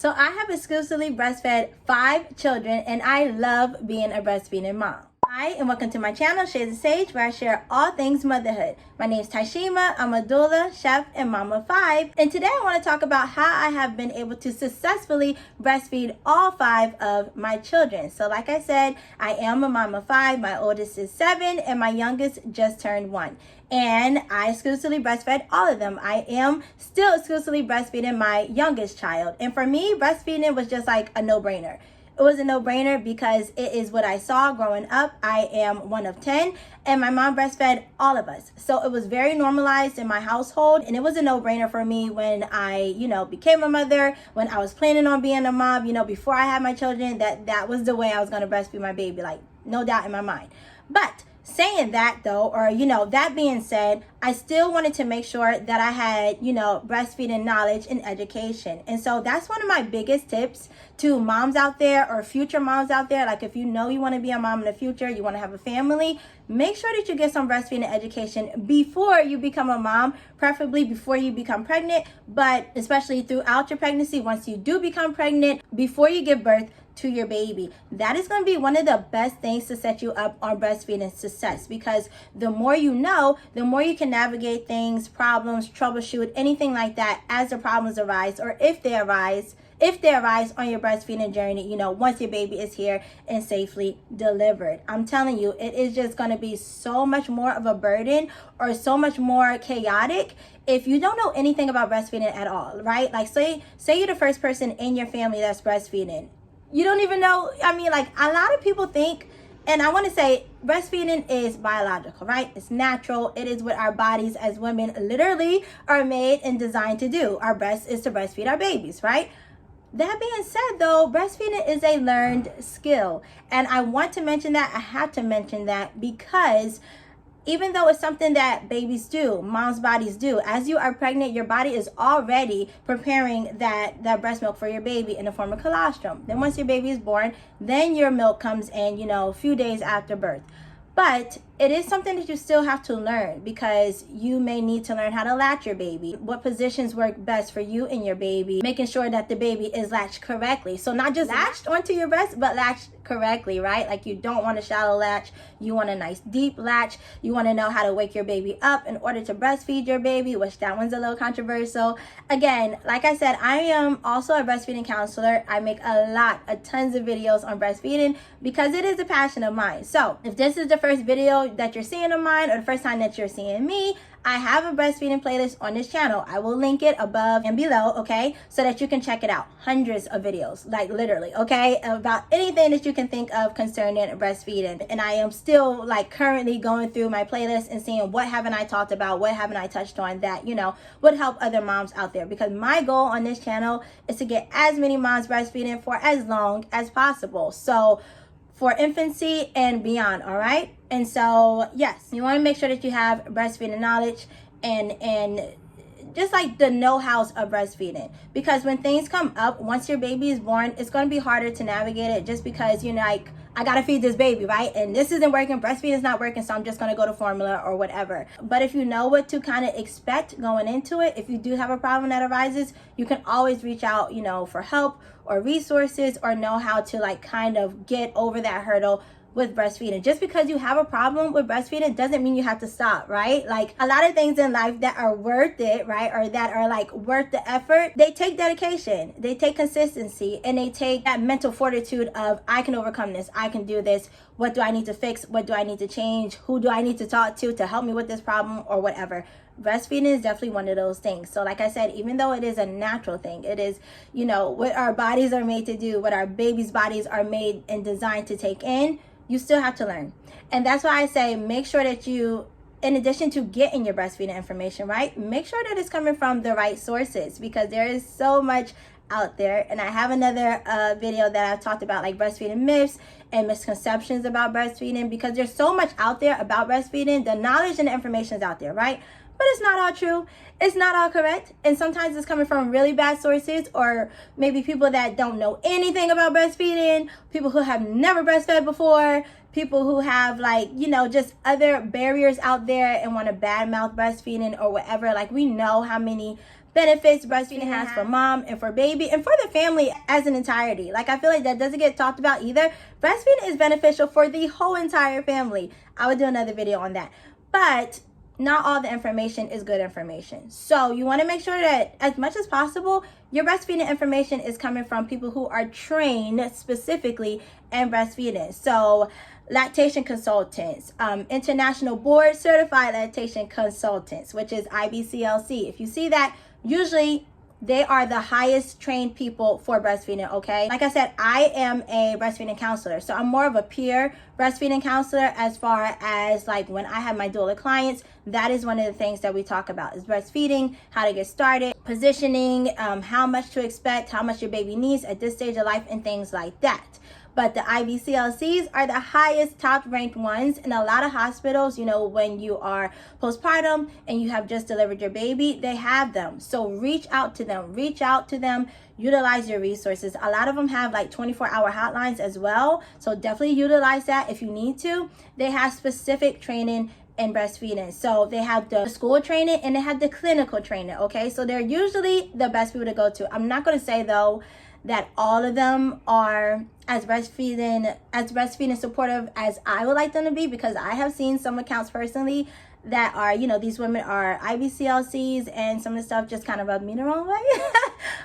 So I have exclusively breastfed 5 children, and I love being a breastfeeding mom. Hi, and welcome to my channel, Shades of Sage, where I share all things motherhood. My name is Taishima. I'm a doula, chef, and mama of 5. And today I want to talk about how I have been able to successfully breastfeed all 5 of my children. So like I said, I am a mama of 5. My oldest is 7, and my youngest just turned 1. And I exclusively breastfed all of them. I am still exclusively breastfeeding my youngest child. And for me, breastfeeding was just like a no-brainer. It was a no-brainer because it is what I saw growing up. I am one of 10, and my mom breastfed all of us. So it was very normalized in my household, and it was a no-brainer for me when I, became a mother, when I was planning on being a mom, before I had my children, that was the way I was going to breastfeed my baby, like no doubt in my mind. But saying that though, or that being said, I still wanted to make sure that I had breastfeeding knowledge and education. And so that's one of my biggest tips to moms out there or future moms out there. Like if you want to be a mom in the future, you want to have a family, make sure that you get some breastfeeding education before you become a mom, preferably before you become pregnant, but especially throughout your pregnancy. Once you do become pregnant, before you give birth to your baby, that is going to be one of the best things to set you up on breastfeeding success, because the more you know, the more you can navigate things, problems, troubleshoot, anything like that as the problems arise, or if they arise on your breastfeeding journey, once your baby is here and safely delivered. I'm telling you, it is just going to be so much more of a burden or so much more chaotic if you don't know anything about breastfeeding at all, right? Like say you're the first person in your family that's breastfeeding. You don't even know. I mean, like a lot of people think, and I want to say breastfeeding is biological, right? It's natural. It is what our bodies as women literally are made and designed to do. Our best is to breastfeed our babies, right? That being said, though, breastfeeding is a learned skill. And I want to mention that. I have to mention that because even though it's something that babies do, moms' bodies do, as you are pregnant, your body is already preparing that breast milk for your baby in the form of colostrum. Then once your baby is born, then your milk comes in, a few days after birth. But it is something that you still have to learn, because you may need to learn how to latch your baby, what positions work best for you and your baby, making sure that the baby is latched correctly. So not just latched onto your breast, but latched correctly, right? Like you don't want a shallow latch. You want a nice deep latch. You want to know how to wake your baby up in order to breastfeed your baby, which that one's a little controversial. Again, like I said, I am also a breastfeeding counselor. I make tons of videos on breastfeeding because it is a passion of mine. So if this is the first video that you're seeing of mine, or the first time that you're seeing me, I have a breastfeeding playlist on this channel. I will link it above and below, okay, so that you can check it out. Hundreds of videos, like literally, okay, about anything that you can think of concerning breastfeeding. And I am still like currently going through my playlist and seeing what haven't I talked about, what haven't I touched on that would help other moms out there, because my goal on this channel is to get as many moms breastfeeding for as long as possible. So for infancy and beyond, all right? And so, yes, you want to make sure that you have breastfeeding knowledge and just like the know-hows of breastfeeding, because when things come up, once your baby is born, it's going to be harder to navigate it, just because like, I gotta feed this baby, right? And this isn't working, breastfeeding is not working, so I'm just gonna go to formula or whatever. But if you know what to kind of expect going into it, if you do have a problem that arises, you can always reach out, for help or resources, or know how to like kind of get over that hurdle with breastfeeding. Just because you have a problem with breastfeeding doesn't mean you have to stop, right? Like a lot of things in life that are worth it, right, or that are like worth the effort, they take dedication, they take consistency, and they take that mental fortitude of, I can overcome this, I can do this. What do I need to fix? What do I need to change? Who do I need to talk to help me with this problem, or whatever? Breastfeeding is definitely one of those things. So like I said, even though it is a natural thing, it is, what our bodies are made to do, what our babies' bodies are made and designed to take in, you still have to learn. And that's why I say, make sure that you, in addition to getting your breastfeeding information, right, make sure that it's coming from the right sources, because there is so much out there. And I have another video that I've talked about, like breastfeeding myths and misconceptions about breastfeeding, because there's so much out there about breastfeeding. The knowledge and the information is out there, right? But it's not all true. It's not all correct. And sometimes it's coming from really bad sources, or maybe people that don't know anything about breastfeeding, people who have never breastfed before, people who have just other barriers out there and want to badmouth breastfeeding or whatever. Like, we know how many benefits breastfeeding has for mom and for baby and for the family as an entirety. Like, I feel like that doesn't get talked about either. Breastfeeding is beneficial for the whole entire family. I would do another video on that. But not all the information is good information. So you want to make sure that as much as possible, your breastfeeding information is coming from people who are trained specifically in breastfeeding. So lactation consultants, international board certified lactation consultants, which is IBCLC. If you see that, usually they are the highest trained people for breastfeeding, okay? Like I said, I am a breastfeeding counselor, so I'm more of a peer breastfeeding counselor as far as like when I have my doula clients. That is one of the things that we talk about is breastfeeding, how to get started, positioning, how much to expect, how much your baby needs at this stage of life, and things like that. But the IBCLCs are the highest top ranked ones in a lot of hospitals. You know, when you are postpartum and you have just delivered your baby, they have them. So reach out to them, utilize your resources. A lot of them have like 24-hour hotlines as well. So definitely utilize that if you need to. They have specific training in breastfeeding. So they have the school training and they have the clinical training. Okay, so they're usually the best people to go to. I'm not going to say though that all of them are as breastfeeding supportive as I would like them to be, because I have seen some accounts personally that are, you know, these women are IBCLCs and some of the stuff just kind of rubbed me the wrong way.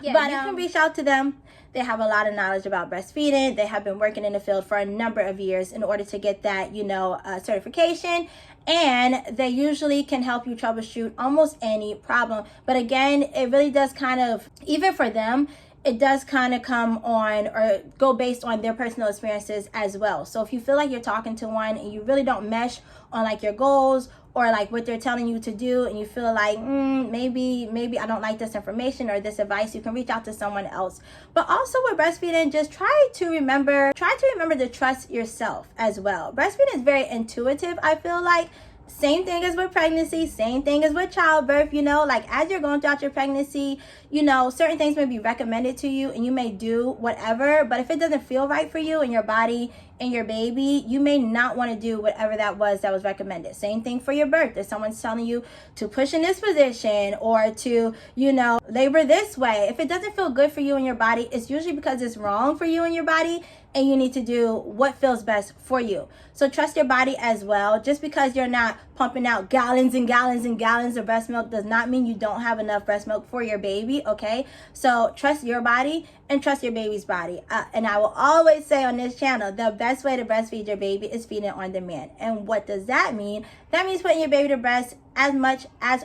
Yeah, but you can reach out to them. They have a lot of knowledge about breastfeeding. They have been working in the field for a number of years in order to get that, you know, certification. And they usually can help you troubleshoot almost any problem. But again, it really does kind of, even for them, it does kind of come on or go based on their personal experiences as well. So if you feel like you're talking to one and you really don't mesh on like your goals or like what they're telling you to do, and you feel like maybe I don't like this information or this advice, you can reach out to someone else. But also with breastfeeding, just try to remember to trust yourself as well. Breastfeeding is very intuitive, I feel like. Same thing as with pregnancy, same thing as with childbirth, you know, like as you're going throughout your pregnancy, you know, certain things may be recommended to you and you may do whatever, but if it doesn't feel right for you and your body and your baby, you may not want to do whatever that was recommended. Same thing for your birth. If someone's telling you to push in this position or to, you know, labor this way, if it doesn't feel good for you and your body, it's usually because it's wrong for you and your body, and you need to do what feels best for you. So trust your body as well. Just because you're not pumping out gallons and gallons and gallons of breast milk does not mean you don't have enough breast milk for your baby, okay? So trust your body and trust your baby's body. And I will always say on this channel, the best way to breastfeed your baby is feeding on demand. And what does that mean? That means putting your baby to breast as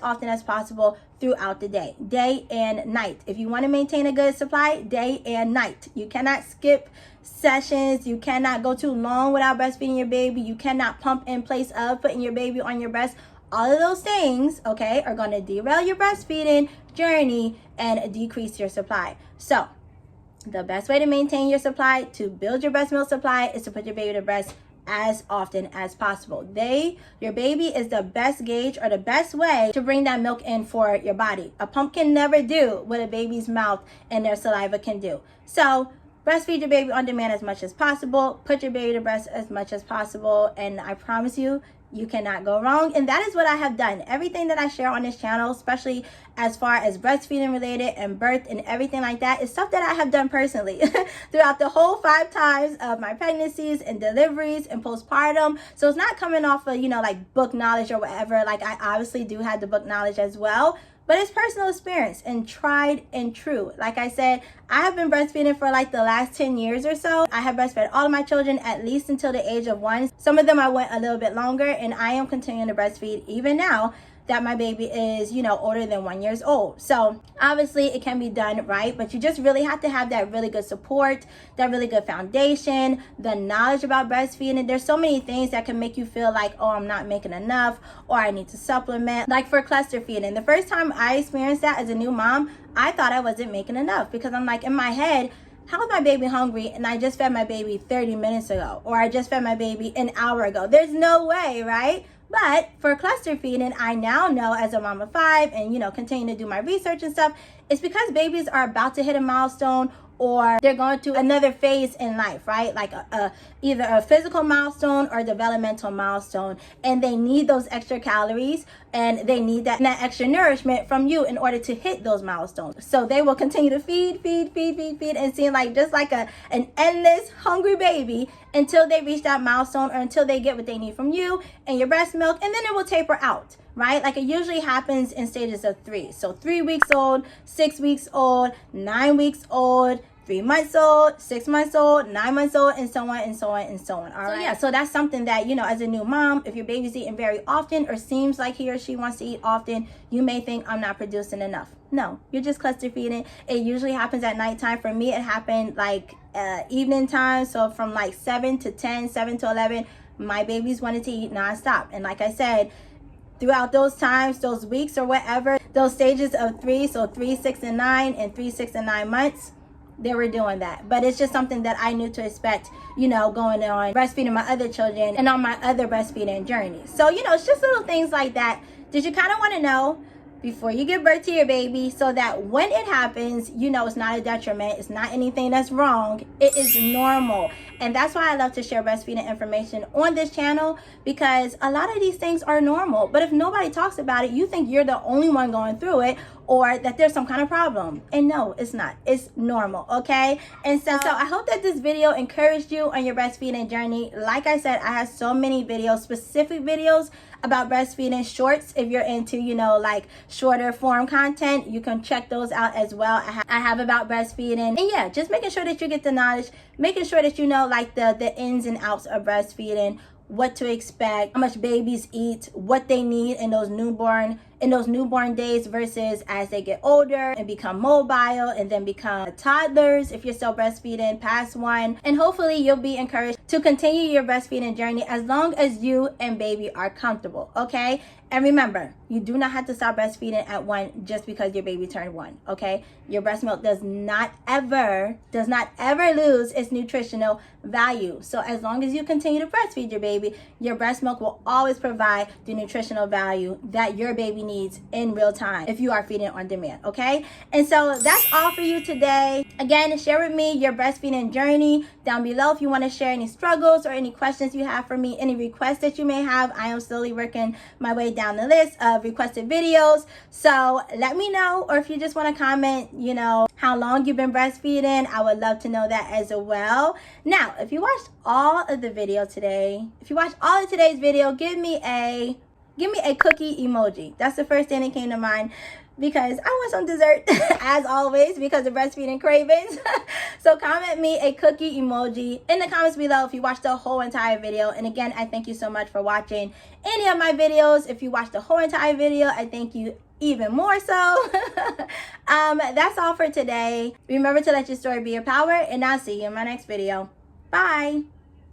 often as possible throughout the day and night. If you want to maintain a good supply, day and night. You cannot skip sessions. You cannot go too long without breastfeeding your baby. You cannot pump in place of putting your baby on your breast. All of those things, okay, are going to derail your breastfeeding journey and decrease your supply. So the best way to maintain your supply, to build your breast milk supply, is to put your baby to breast as often as possible. Your baby is the best gauge or the best way to bring that milk in for your body. A pump can never do what a baby's mouth and their saliva can do. So breastfeed your baby on demand as much as possible. Put your baby to breast as much as possible. And I promise you, you cannot go wrong. And that is what I have done. Everything that I share on this channel, especially as far as breastfeeding related and birth and everything like that, is stuff that I have done personally throughout the whole 5 times of my pregnancies and deliveries and postpartum. So it's not coming off of, you know, like book knowledge or whatever. Like, I obviously do have the book knowledge as well, but it's personal experience and tried and true. Like I said, I have been breastfeeding for like the last 10 years or so. I have breastfed all of my children at least until the age of 1. Some of them I went a little bit longer, and I am continuing to breastfeed even now that my baby is, you know, older than 1 year old. So obviously it can be done right, but you just really have to have that really good support, that really good foundation, the knowledge about breastfeeding. There's so many things that can make you feel like, oh, I'm not making enough, or I need to supplement. Like for cluster feeding, the first time I experienced that as a new mom, I thought I wasn't making enough, because I'm like, in my head, how is my baby hungry and I just fed my baby 30 minutes ago, or I just fed my baby an hour ago? There's no way, right? But for cluster feeding, I now know as a mom of 5 and, you know, continue to do my research and stuff, it's because babies are about to hit a milestone, or they're going through another phase in life, right? Like either a physical milestone or developmental milestone, and they need those extra calories and they need that extra nourishment from you in order to hit those milestones. So they will continue to feed and seem like just like an endless hungry baby until they reach that milestone or until they get what they need from you and your breast milk, and then it will taper out, right? Like it usually happens in stages of 3. So 3 weeks old, 6 weeks old, 9 weeks old, 3 months old, 6 months old, 9 months old, and so on and so on and so on. All right. So yeah, so that's something that, you know, as a new mom, if your baby's eating very often or seems like he or she wants to eat often, you may think, I'm not producing enough. No, you're just cluster feeding. It usually happens at nighttime. For me, it happened like evening time. So from like 7 to 10, 7 to 11, my babies wanted to eat nonstop. And like I said, throughout those times, those weeks or whatever, those stages of 3, so 3, 6, and 9, and 3, 6, and 9 months, they were doing that. But it's just something that I knew to expect, you know, going on breastfeeding my other children and on my other breastfeeding journey. So, you know, it's just little things like that. Did you kind of want to know before you give birth to your baby, so that when it happens, you know it's not a detriment, it's not anything that's wrong, it is normal. And that's why I love to share breastfeeding information on this channel, because a lot of these things are normal. But if nobody talks about it, you think you're the only one going through it, or that there's some kind of problem. And no, it's not. It's normal, okay? And so I hope that this video encouraged you on your breastfeeding journey. Like I said, I have so many videos, specific videos about breastfeeding, shorts. If you're into, you know, like shorter form content, you can check those out as well. I have about breastfeeding. And yeah, just making sure that you get the knowledge, making sure that you know like the ins and outs of breastfeeding, what to expect, how much babies eat, what they need in those newborn days versus as they get older and become mobile and then become toddlers if you're still breastfeeding past 1. And hopefully you'll be encouraged to continue your breastfeeding journey as long as you and baby are comfortable, okay? And remember, you do not have to stop breastfeeding at 1 just because your baby turned 1, okay? Your breast milk does not ever lose its nutritional value. So as long as you continue to breastfeed your baby, your breast milk will always provide the nutritional value that your baby needs in real time if you are feeding on demand, okay? And so that's all for you today. Again, share with me your breastfeeding journey down below if you want to share any struggles or any questions you have for me, any requests that you may have. I am slowly working my way down the list of requested videos. So let me know, or if you just want to comment, you know, how long you've been breastfeeding. I would love to know that as well. Now, if you watched all of the video today, if you watched all of today's video, give me a cookie emoji. That's the first thing that came to mind, because I want some dessert as always because of breastfeeding cravings. So comment me a cookie emoji in the comments below if you watched the whole entire video. And again, I thank you so much for watching any of my videos. If you watched the whole entire video, I thank you even more so. That's all for today. Remember to let your story be your power, and I'll see you in my next video. Bye.